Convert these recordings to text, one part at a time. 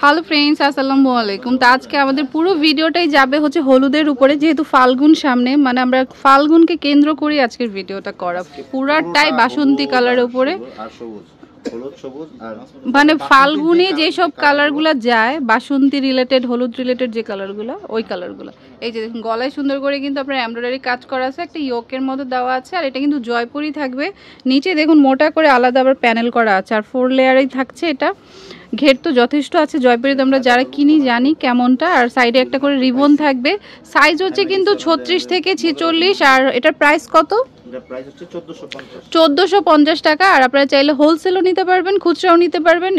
Hello friends, আসসালামু আলাইকুম। তো আজকে আমাদের পুরো ভিডিওটাই যাবে হচ্ছে হলুদের উপরে, যেহেতু ফাল্গুন সামনে, মানে আমরা ফাল্গুনকে কেন্দ্র করে আজকের ভিডিওটা করা। পুরাটাই বাসন্তী কালারের উপরে, মানে ফাল্গুনে যেসব কালারগুলো যায়, বাসন্তী রিলেটেড, হলুদ রিলেটেড যে কালারগুলো, ওই কালারগুলো। এই যে দেখুন, গলায় সুন্দর করে কিন্তু আপনার এমব্রয়ডারি কাজ করা আছে, একটা ইয়োকের মধ্যে দেওয়া আছে। আর এটা কিন্তু জয়পুরি থাকবে। নিচে দেখুন মোটা করে আলাদা আবার প্যানেল করা আছে, আর 4 লেয়ারেই থাকছে। এটা ঘের তো যথেষ্ট আছে জয়পুরিতে, আমরা যারা কিনি জানি কেমনটা। আর সাইডে একটা করে রিবন থাকবে। সাইজ হচ্ছে কিন্তু 36 থেকে 46। আর এটার প্রাইস কত? 1450 টাকা। আর আপনারা চাইলে হোলসেলও নিতে পারবেন, খুচরাও নিতে পারবেন,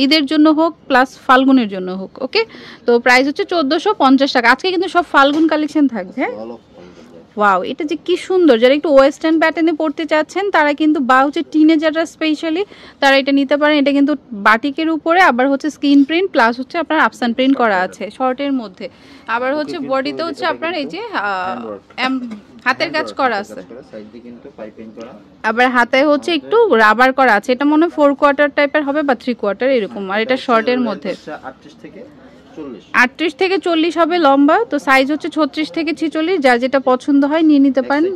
ঈদের জন্য হোক প্লাস ফাল্গুনের জন্য হোক। ওকে, তো প্রাইস হচ্ছে 1450 টাকা। আজকে কিন্তু সব ফাল্গুন কালেকশন থাকবে। হ্যাঁ, ওয়াও, এটা যে কি সুন্দর। যারা একটু ওয়েস্টার্ন প্যাটার্নে পড়তে চাচ্ছেন তারা কিন্তু, বা হচ্ছে টিনেজাররা স্পেশালি, তারা এটা নিতে পারেন। এটা কিন্তু বাটিকের উপরে আবার হচ্ছে স্ক্রিন প্রিন্ট প্লাস হচ্ছে আপনার আফসান প্রিন্ট করা আছে শর্টের মধ্যে। আবার হচ্ছে বডিতে হচ্ছে আপনার এই যে হাতের কাজ করা আছে, আবার হাতে হচ্ছে একটু রাবার করা আছে। এটা মনে হয় 4 কোয়ার্টার টাইপের হবে বা 3 কোয়ার্টার এরকম। আর এটা শর্টের মধ্যে 38 থেকে 40 হবে লম্বা। তো সাইজ হচ্ছে 36 থেকে 46, যার যেটা পছন্দ হয় নিয়ে নিতে পারেন।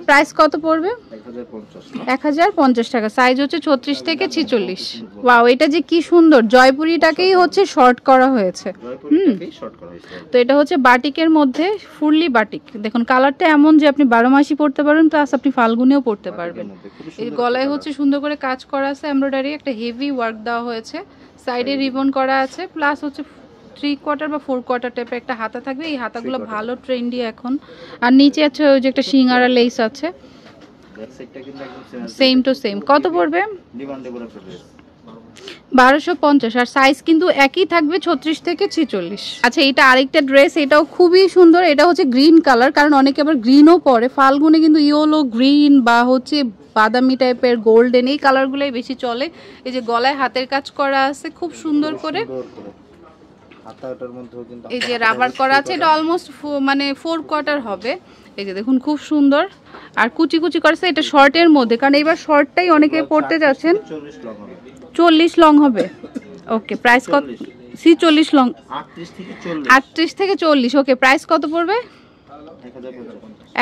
প্রাইস কত পড়বে? 1050 টাকা। সাইজ হচ্ছে 36 থেকে 46। ওয়াও, এটা যে কি সুন্দর। জয়পুরিটাকেই হচ্ছে শর্ট করা হয়েছে। তো এটা হচ্ছে বাটিকের মধ্যে, ফুললি বাটিক। দেখুন কালারটা এমন যে আপনি 12 মাসই পরতে পারবেন, প্লাস আপনি ফাল্গুনেও পরতে পারবেন। এই গলায় হচ্ছে সুন্দর করে কাজ করা আছে, এমব্রয়ডারি একটা হেভি ওয়ার্ক দেওয়া হয়েছে। সাইডে রিবন করা আছে, প্লাস হচ্ছে 3 কোয়ার্টার বা 4 কোয়ার্টার টাইপের একটা হাতা থাকবে। এই হাতাগুলো ভালো ট্রেন্ডি এখন। আর নিচে আছে ওই যে একটা সিঙ্গারা লেস আছে, সেম টু সেম। কত পড়বে? 1250। আর সাইজ কিন্তু একই থাকবে, 36 থেকে 46। আচ্ছা, এটা আরেকটা ড্রেস, এটাও খুবই সুন্দর। এটা হচ্ছে গ্রিন কালার, কারণ অনেকে আবার গ্রিনও পরে। ফাল্গুনে কিন্তু ইয়েলো, গ্রিন বা হচ্ছে বাদামি টাইপের, গোল্ডেন, এই কালারগুলোই বেশি চলে। এই যে গলায় হাতের কাজ করা আছে খুব সুন্দর করে, এই যে রাবার করা আছে। এটা অলমোস্ট মানে 4 কোয়ার্টার হবে। এই যে দেখুন খুব সুন্দর। আর কুচি কুচি করেছে। এটা শর্টের মধ্যে, কারণ এবার শর্টটাই অনেকে পড়তে যাচ্ছেন। 40 লং হবে। ওকে, প্রাইস কত? 40 লং, 38 থেকে 40। ওকে, প্রাইস কত পড়বে?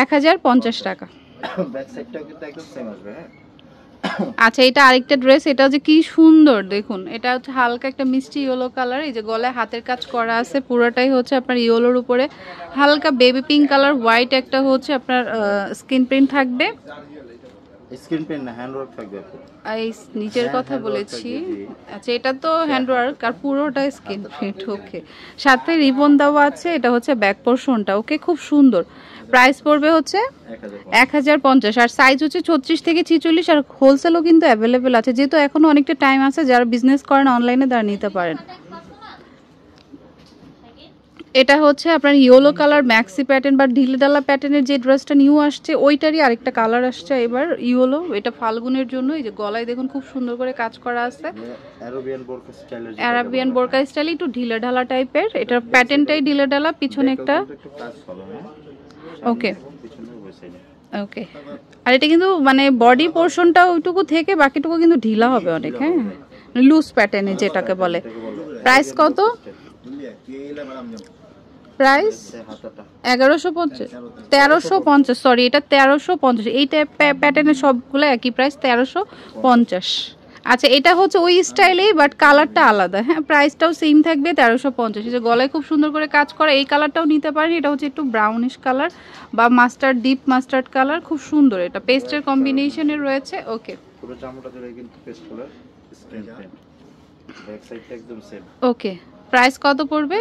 1050 টাকা। আচ্ছা, এটা আরেকটা ড্রেস। এটা হচ্ছে কি সুন্দর দেখুন। এটা হচ্ছে হালকা একটা মিষ্টি ইয়েলো কালার। এই যে গলায় হাতের কাজ করা আছে, পুরোটাই হচ্ছে আপনার ইয়েলোর উপরে হালকা বেবি পিঙ্ক কালার, হোয়াইট একটা হচ্ছে আপনার স্কিন প্রিন্ট থাকবে। স্ক্রিন প্রিন্ট না, হ্যান্ড ওয়ার্ক থাকবে। এই নিচের কথা বলেছি। আচ্ছা, এটা তো হ্যান্ড ওয়ার্ক আর পুরোটা স্ক্রিন প্রিন্ট। ওকে, সাথে রিবন দেওয়া আছে। এটা হচ্ছে ব্যাক পোরশনটা। ওকে, খুব সুন্দর। প্রাইস পড়বে হচ্ছে 1050। আর সাইজ হচ্ছে 36 থেকে 46। আর হোলসেলও কিন্তু অ্যাভেলেবেল আছে, যেহেতু এখনো অনেকটা টাইম আছে। যারা বিজনেস করেন অনলাইনে তারা নিতে পারেন। এটা হচ্ছে আপনার ইয়েলো কালার ম্যাক্সি প্যাটার্ন বা ঢিলেঢালা প্যাটার্নের যে ড্রেসটা নিউ আসছে, ওইটারই আরেকটা কালার আসছে এবার ইয়েলো। এটা ফাল্গুনের জন্য। এই যে গলায় দেখুন খুব সুন্দর করে কাজ করা আছে, আরাবিয়ান বোরকা স্টাইলে, একটু ঢিলেঢালা টাইপের। এটা প্যাটার্নটাই ঢিলেঢালা, পিছনে একটা। ওকে ওকে। আর এটা কিন্তু মানে বডি পোর্শনটা ওইটুকু থেকে বাকিটুকু কিন্তু ঢিলা হবে অনেক। হ্যাঁ, লুজ প্যাটার্নে যেটাকে বলে। প্রাইস কত? প্রাইস 1150, 1350। সরি, এটা 1350। এই প্যাটার্নের সবগুলো একই প্রাইস, 1350। আচ্ছা, এটা হচ্ছে ওই স্টাইলেই, বাট কালারটা আলাদা। হ্যাঁ, প্রাইসটাও সেম থাকবে, 1350। এই যে গলায় খুব সুন্দর করে কাজ করা, এই কালারটাও নিতে পারেন। এটা হচ্ছে একটু ব্রাউনিশ কালার বা মাস্টার্ড, ডিপ মাস্টার্ড কালার, খুব সুন্দর। এটা পেস্টের কম্বিনেশনে রয়েছে। ওকে, পুরো জামাটা জুড়ে কিন্তু paste colour screen print, back সাইডটা একদম সেম। ওকে, প্রাইস কত পড়বে?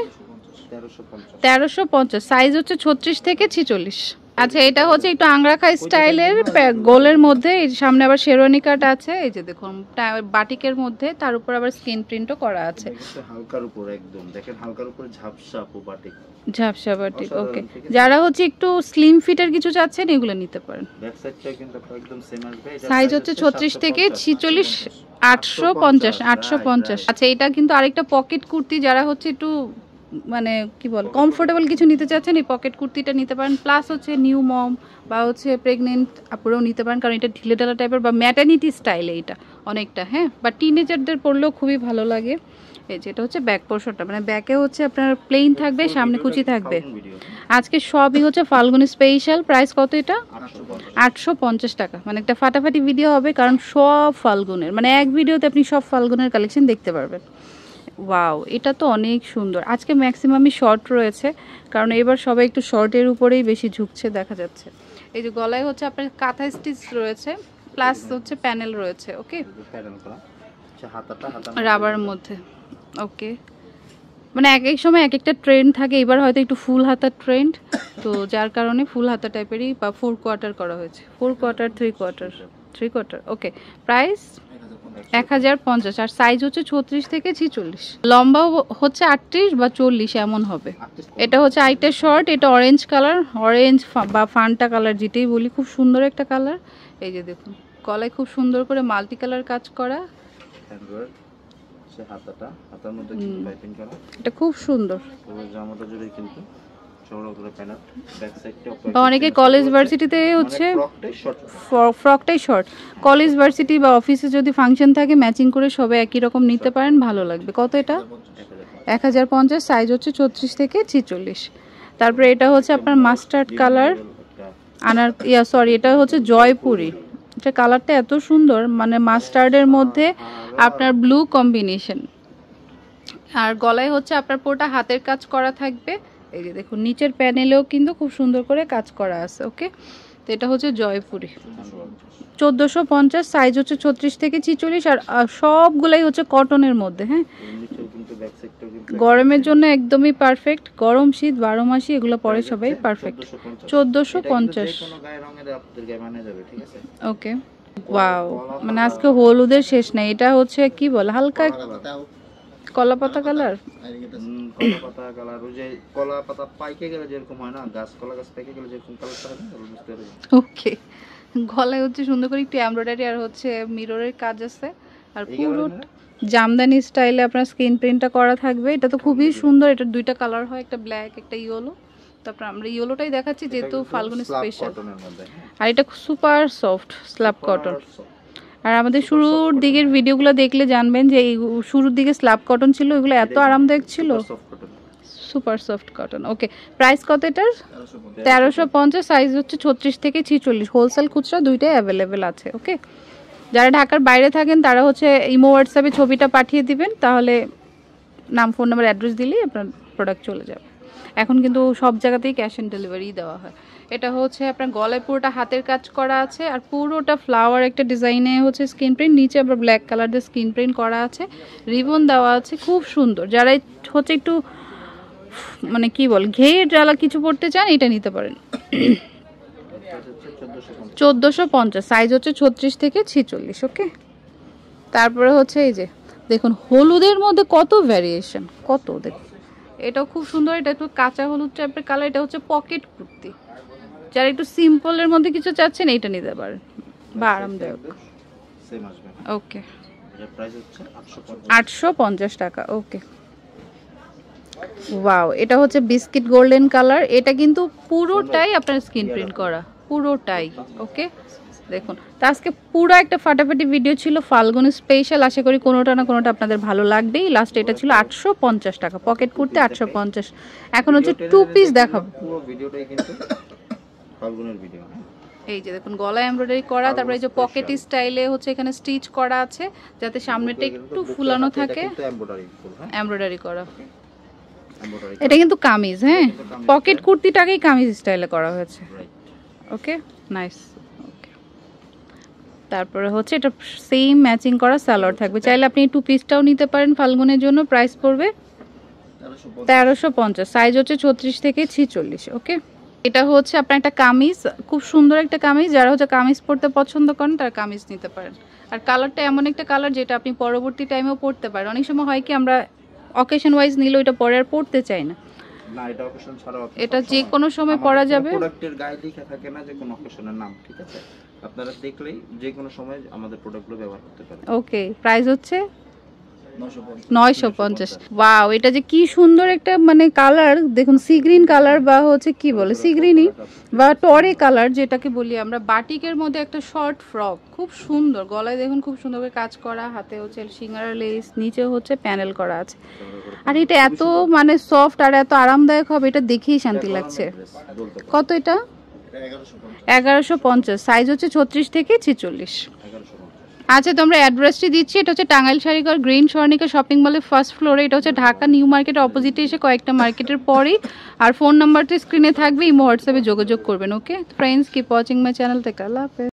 1350। সাইজ হচ্ছে 36 থেকে 46। আচ্ছা, এটা হচ্ছে একটু আংরাখা স্টাইলের, গোলের মধ্যে সামনে আবার শেরওয়ানি কাট আছে। এই যে দেখুন বাটিকের মধ্যে, তার উপর আবার স্ক্রিন প্রিন্টও করা আছে। হালকার উপর একদম দেখেন, হালকার উপরে ঝাপসা বাটিক, ঝাপসা বাটিক। ওকে, যারা হচ্ছে একটু স্লিম ফিটের কিছু চাচ্ছেন এগুলো নিতে পারেন। ব্যাক সাইডটা কিন্তু একদম সেম আসবে। সাইজ হচ্ছে 36 থেকে 46, 850। আচ্ছা, এটা কিন্তু আরেকটা পকেট কুর্তি। যারা হচ্ছে একটু মানে কি বল কমফোর্টেবল কিছু নিতে চাচ্ছেন, এই পকেট কুর্তিটা নিতে পারেন। প্লাস হচ্ছে নিউ মম বা হচ্ছে প্রেগনেন্ট আপুরাও নিতে পারেন, কারণ এটা ঢিলেঢালা টাইপের বা ম্যাটার্নিটি স্টাইলে। এটা অনেকটা, হ্যাঁ, বা টিনেজারদের পরলেও খুবই ভালো লাগে। এই যেটা হচ্ছে ব্যাক পোর্শনটা, মানে ব্যাকে হচ্ছে আপনার প্লেন থাকবে, সামনে কুচি থাকবে। আজকে সবই হচ্ছে ফাল্গুনি স্পেশাল। প্রাইস কত এটা? 850 টাকা। মানে একটা ফাটাফাটি ভিডিও হবে, কারণ সব ফাল্গুনের, মানে এক ভিডিওতে আপনি সব ফাল্গুনের কালেকশন দেখতে পারবেন। ওয়াও, এটা তো অনেক সুন্দর। আজকে ম্যাক্সিমামই শর্ট রয়েছে, কারণ এবার সবাই একটু শর্টের উপরেই বেশি ঝুঁকছে দেখা যাচ্ছে। এই যে গলায় হচ্ছে আপনার কাঁথা স্টিচ রয়েছে, প্লাস হচ্ছে প্যানেল রয়েছে। ওকে, রাবার মধ্যে। ওকে, মানে এক এক সময় এক একটা ট্রেন্ড থাকে, এবার হয়তো একটু ফুল হাতার ট্রেন্ড, তো যার কারণে ফুল হাতা টাইপেরই বা 4 কোয়ার্টার করা হয়েছে। 4 কোয়ার্টার 3 কোয়ার্টার 3 কোয়ার্টার। ওকে, প্রাইস 1050। আর সাইজ হচ্ছে 36 থেকে 46, লম্বা হচ্ছে 38 বা 40 এমন হবে। এটা হচ্ছে আইটের শর্ট, এটা অরেঞ্জ কালার, অরেঞ্জ বা ফান্টা কালার যেটাই বলি, খুব সুন্দর একটা কালার। এই যে দেখুন গলায় খুব সুন্দর করে মাল্টি কালার কাজ করা, এটা খুব সুন্দর। অনেকে কলেজ ভার্সিটিতে হচ্ছে ফ্রকটাই শর্ট, কলেজ ভার্সিটি বা অফিসে যদি ফাংশন থাকে ম্যাচিং করে সবাই একই রকম নিতে পারেন, ভালো লাগবে। কত এটা? 1050। সাইজ হচ্ছে 34 থেকে 46। তারপরে এটা হচ্ছে আপনার মাস্টার্ড কালার আনার সরি, এটা হচ্ছে জয়পুরি। এটা কালারটা এত সুন্দর, মানে মাস্টার্ডের মধ্যে আপনার ব্লু কম্বিনেশন। আর গলায় হচ্ছে আপনার পুরোটা হাতের কাজ করা থাকবে। এই যে দেখুন নিচের প্যানেলেও কিন্তু খুব সুন্দর করে কাজ করা আছে। ওকে, তো এটা হচ্ছে জয়পুরি, 1450। সাইজ হচ্ছে 36 থেকে 46। আর সবগুলাই হচ্ছে কটনের মধ্যে। হ্যাঁ, গরমের জন্য একদমই পারফেক্ট, গরম শীত 12 মাসই এগুলো পরে সবাই পারফেক্ট। 1450। ওকে, ওয়াও, মানে আজকে হলুদের শেষ নাই। এটা হচ্ছে কি বলে, হালকা কলা পাতা কালার, কলা পাতা কালার, ওই যে কলা পাতা পাইকে গেলে যেরকম হয় না, গাছ কলা গাছ পাইকে গেলে যেরকম কালারটা হয় না। ওকে, গলায় হচ্ছে সুন্দর করে একটু এমব্রয়ডারি আর হচ্ছে মিররের কাজ আছে, আর পুরো জামদানি স্টাইলে আপনার স্ক্রিন প্রিন্টটা করা থাকবে। এটা তো খুবই সুন্দর। এটা দুইটা কালার হয়, একটা ব্ল্যাক একটা ইয়েলো। তারপর আমরা ইয়েলোটাই দেখাচ্ছি যেহেতু ফাল্গুনি স্পেশাল। আর এটা সুপার সফট স্ল্যাব কটন। আর আমাদের শুরুর দিকের ভিডিওগুলো দেখলে জানবেন যে এই শুরুর দিকে স্ল্যাব কটন ছিল, এগুলো এত আরামদায়ক ছিল, সুপার সফট কটন। ওকে, প্রাইস কত এটার? 1350। সাইজ হচ্ছে 36 থেকে 46। হোলসেল খুচরা দুইটাই অ্যাভেলেবেল আছে। ওকে, যারা ঢাকার বাইরে থাকেন তারা হচ্ছে ইমো হোয়াটসঅ্যাপে ছবিটা পাঠিয়ে দিবেন, তাহলে নাম ফোন নাম্বার অ্যাড্রেস দিলেই আপনার প্রোডাক্ট চলে যাবে। এখন কিন্তু সব জায়গাতেই ক্যাশ অন ডেলিভারি দেওয়া হয়। এটা হচ্ছে আপনার গলায় পুরোটা হাতের কাজ করা আছে, আর পুরোটা ফ্লাওয়ার একটা ডিজাইনে হচ্ছে স্ক্রিন প্রিন্ট, নিচে আবার ব্ল্যাক কালার দিয়ে স্ক্রিন প্রিন্ট করা আছে, রিবন দেওয়া আছে, খুব সুন্দর। যারা হচ্ছে একটু মানে কি বল ঘের জ্বালা কিছু পড়তে চান, এটা নিতে পারেন। 1450। সাইজ হচ্ছে 36 থেকে 46। ওকে, তারপরে হচ্ছে এই যে দেখুন হলুদের মধ্যে কত ভ্যারিয়েশন, কত দেখুন, এটাও খুব সুন্দর। এটা একটু কাঁচা হলুদ টাইপের কালার। এটা হচ্ছে পকেট কুর্তি, যারা একটু সিম্পলের মধ্যে কিছু চাচ্ছেন এইটা নিতে পারেন, বা আরামদায়ক। ওকে, 850 টাকা। ওকে, ওয়াও, এটা হচ্ছে বিস্কিট গোল্ডেন কালার। এটা কিন্তু পুরোটাই আপনার স্ক্রিন প্রিন্ট করা, পুরোটাই। ওকে, দেখুন তো আজকে পুরো একটা ফাটাফাটি ভিডিও ছিল ফাল্গুনি স্পেশাল। আশা করি কোনোটা না কোনোটা আপনাদের ভালো লাগবেই। লাস্ট এটা ছিল 850 টাকা, পকেট কুর্তি 850। এখন হচ্ছে 2 পিস দেখাবো। এই যে দেখুন গলায় এমব্রয়ডারি করা, তারপরে এই যে পকেট স্টাইলে হচ্ছে এখানে স্টিচ করা আছে, যাতে সামনেটা একটু ফুলানো থাকে, এমব্রয়ডারি করা। এটা কিন্তু কামিজ, হ্যাঁ, পকেট কুর্তিটাকেই কামিজ স্টাইলে করা হয়েছে। ওকে, নাইস। ওকে, তারপরে হচ্ছে এটা সেম ম্যাচিং করা সালোয়ার থাকবে। চাইলে আপনি 2 পিসটাও নিতে পারেন ফাল্গুনের জন্য। প্রাইস পড়বে 1350। সাইজ হচ্ছে 36 থেকে 46। ওকে, এটা হচ্ছে আপনার একটা কামিজ, খুব সুন্দর একটা কামিজ। যারা হচ্ছে কামিজ পরতে পছন্দ করেন তারা কামিজ নিতে পারেন। আর কালারটা এমন একটা কালার যেটা আপনি পরবর্তী টাইমেও পরতে পারেন। অনেক সময় হয় কি আমরা অকেশন ওয়াইজ নিলে ওটা পরে আর পরতে চাই না, না এটা অকেশন ছাড়াও এটা যে কোনো সময় পরা যাবে। প্রোডাক্টের গায়ে লেখা থাকে না যে কোন অকেশনের নাম, ঠিক আছে, আপনারা দেখলেই যে কোনো সময় আমাদের প্রোডাক্টগুলো ব্যবহার করতে পারেন। ওকে, প্রাইস হচ্ছে 950। ওয়াও, এটা যে কি সুন্দর একটা মানে কালার দেখুন, সি গ্রিন কালার বা হচ্ছে কি বলে সি গ্রিনই বা টরে কালার যেটাকে বলি আমরা। বাটিকের মধ্যে একটা শর্ট ফ্রক, খুব সুন্দর। গলায় দেখুন খুব সুন্দর করে কাজ করা, হাতে হচ্ছে সিঙ্গারা লেস, নিচে হচ্ছে প্যানেল করা আছে। আর এটা এত মানে সফট আর এত আরামদায়ক হবে, এটা দেখেই শান্তি লাগছে। কত এটা? 1150। সাইজ হচ্ছে 36 থেকে 46। আচ্ছা, তোমরা অ্যাড্রেসটি দিচ্ছি। এটা হচ্ছে টাঙ্গাইল শাড়িঘর, গ্রিন স্বর্ণিকা শপিং মলের ফার্স্ট ফ্লোরে। এটা হচ্ছে ঢাকা নিউ মার্কেটের অপোজিটে এসে কয়েকটা মার্কেটের পরেই। আর ফোন নাম্বারটি স্ক্রিনে থাকবে, ইমো হোয়াটসঅ্যাপে যোগাযোগ করবেন। Okay friends, keep watching my channel. থেকে আল্লাহ হাফেজ।